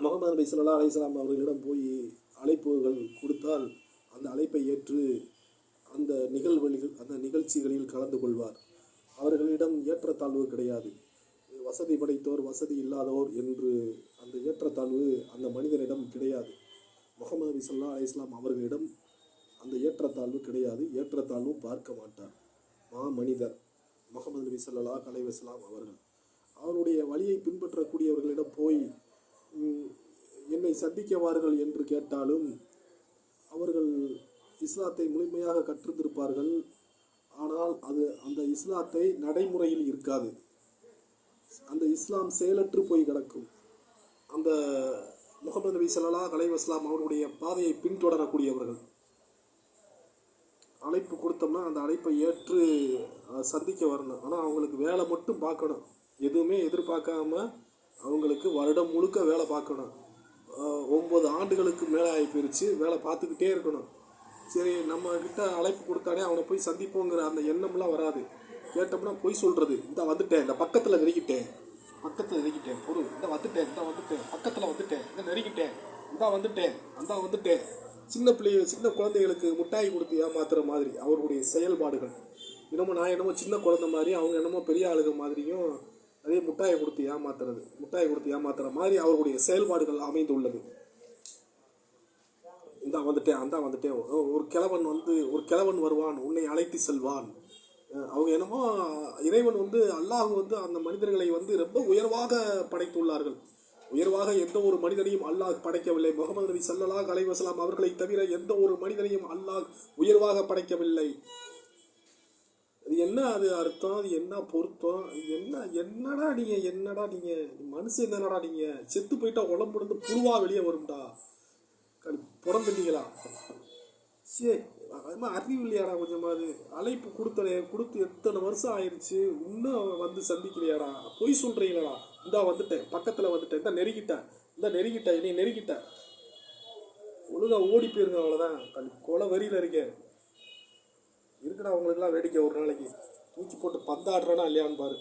முகமது நபி ஸல்லல்லாஹு அலைஹி வஸல்லம் அவர்களிடம் போய் அழைப்புகள் கொடுத்தால் அந்த அழைப்பை ஏற்று அந்த நிகழ்ச்சிகளில் கலந்து கொள்வார். அவர்களிடம் ஏற்றத்தாழ்வு கிடையாது. வசதி படைத்தோர் வசதி இல்லாதோர் என்று அந்த ஏற்றத்தாழ்வு அந்த மனிதனிடம் கிடையாது. முகமது நபி ஸல்லல்லாஹு அலைஹி வஸல்லம் அவர்களிடம் அந்த ஏற்றத்தாழ்வு கிடையாது. ஏற்றத்தாழ்வும் பார்க்க மாட்டார். மனிதர் முகமது நபி ஸல்லல்லாஹு அலைஹி வஸல்லம் அவர்கள் அவருடைய வழியை பின்பற்றக்கூடியவர்களிடம் போய் என்னை சந்திக்கவார்கள் என்று கேட்டாலும் அவர்கள் இஸ்லாத்தை முழுமையாக கற்றிருந்திருப்பார்கள். ஆனால் அந்த இஸ்லாத்தை நடைமுறையில் இருக்காது. அந்த இஸ்லாம் செயலற்று போய் கிடக்கும். அந்த முகமது நபி ஸல்லல்லாஹு அலைஹி வஸல்லம் அவருடைய பாதையை பின்தொடரக்கூடியவர்கள் அழைப்பு கொடுத்தோம்னா அந்த அழைப்பை ஏற்று சந்திக்க வரணும். ஆனால் அவங்களுக்கு வேலை மட்டும் பார்க்கணும். எதுவுமே எதிர்பார்க்காம அவங்களுக்கு வருடம் முழுக்க வேலை பார்க்கணும். 9 ஆண்டுகளுக்கு மேலே ஆகி போயிடுச்சு, வேலை பார்த்துக்கிட்டே இருக்கணும். சரி, நம்ம கிட்ட அழைப்பு கொடுத்தானே அவனை போய் சந்திப்போங்கிற அந்த எண்ணம்லாம் வராது. கேட்டோம்னா போய் சொல்கிறது, இந்த வந்துட்டேன், இந்த பக்கத்தில் நெருங்கிட்டேன் பொருள், இந்த வந்துட்டேன், பக்கத்தில் வந்துட்டேன், இந்த நெருங்கிட்டேன், இந்த வந்துட்டேன். சின்ன குழந்தைகளுக்கு முட்டாய் கொடுத்து ஏமாத்துற மாதிரி அவருடைய செயல்பாடுகள். நான் என்னமோ சின்ன குழந்தை மாதிரி, அவங்க என்னமோ பெரிய ஆளுக மாதிரியும் அதே முட்டாயை கொடுத்து ஏமாத்துற மாதிரி அவருடைய செயல்பாடுகள் அமைந்துள்ளது. வந்துட்டேன் ஒரு கிழவன் வருவான், உன்னை அழைத்து செல்வான். அவங்க என்னமோ இறைவன் அல்லாஹ் அந்த மனிதர்களை ரொம்ப உயர்வாக படைத்துள்ளார்கள். உயர்வாக எந்த ஒரு மனிதனையும் அல்லாஹ் படைக்கவில்லை. முகமது நபி ஸல்லல்லாஹு அலைஹி வஸல்லம் அவர்களை தவிர எந்த ஒரு மனிதனையும் அல்லாஹ் உயர்வாக படைக்கவில்லை. அது என்ன அது அர்த்தம், அது என்ன பொருத்தம், என்னடா நீங்க மனுஷன் தானடா நீங்க? செத்து போயிட்டா உடம்புலேருந்து புழுவா வெளியே வரும்டா, புறந்துட்டீங்களா? அது அறிவு இல்லையாடா கொஞ்சமாவது? அழைப்பு கொடுத்து எத்தனை வருஷம் ஆயிடுச்சு, இன்னும் சந்திக்கலையாடா? பொய் சொல்றீங்களாடா? வந்துட்டேன், பக்கத்தில் வந்துட்டேன், நெருங்கிட்டேன், என்னை நெருங்கிட்டேன். ஒழுங்கா ஓடி போயிருங்க, அவ்வளோதான். கொலை வரியில் இருக்கேன் இருக்குடா. அவங்களுக்குலாம் வேடிக்கை ஒரு நாளைக்கு தூக்கி போட்டு பந்தாடுறானா இல்லையான்னு பாரு.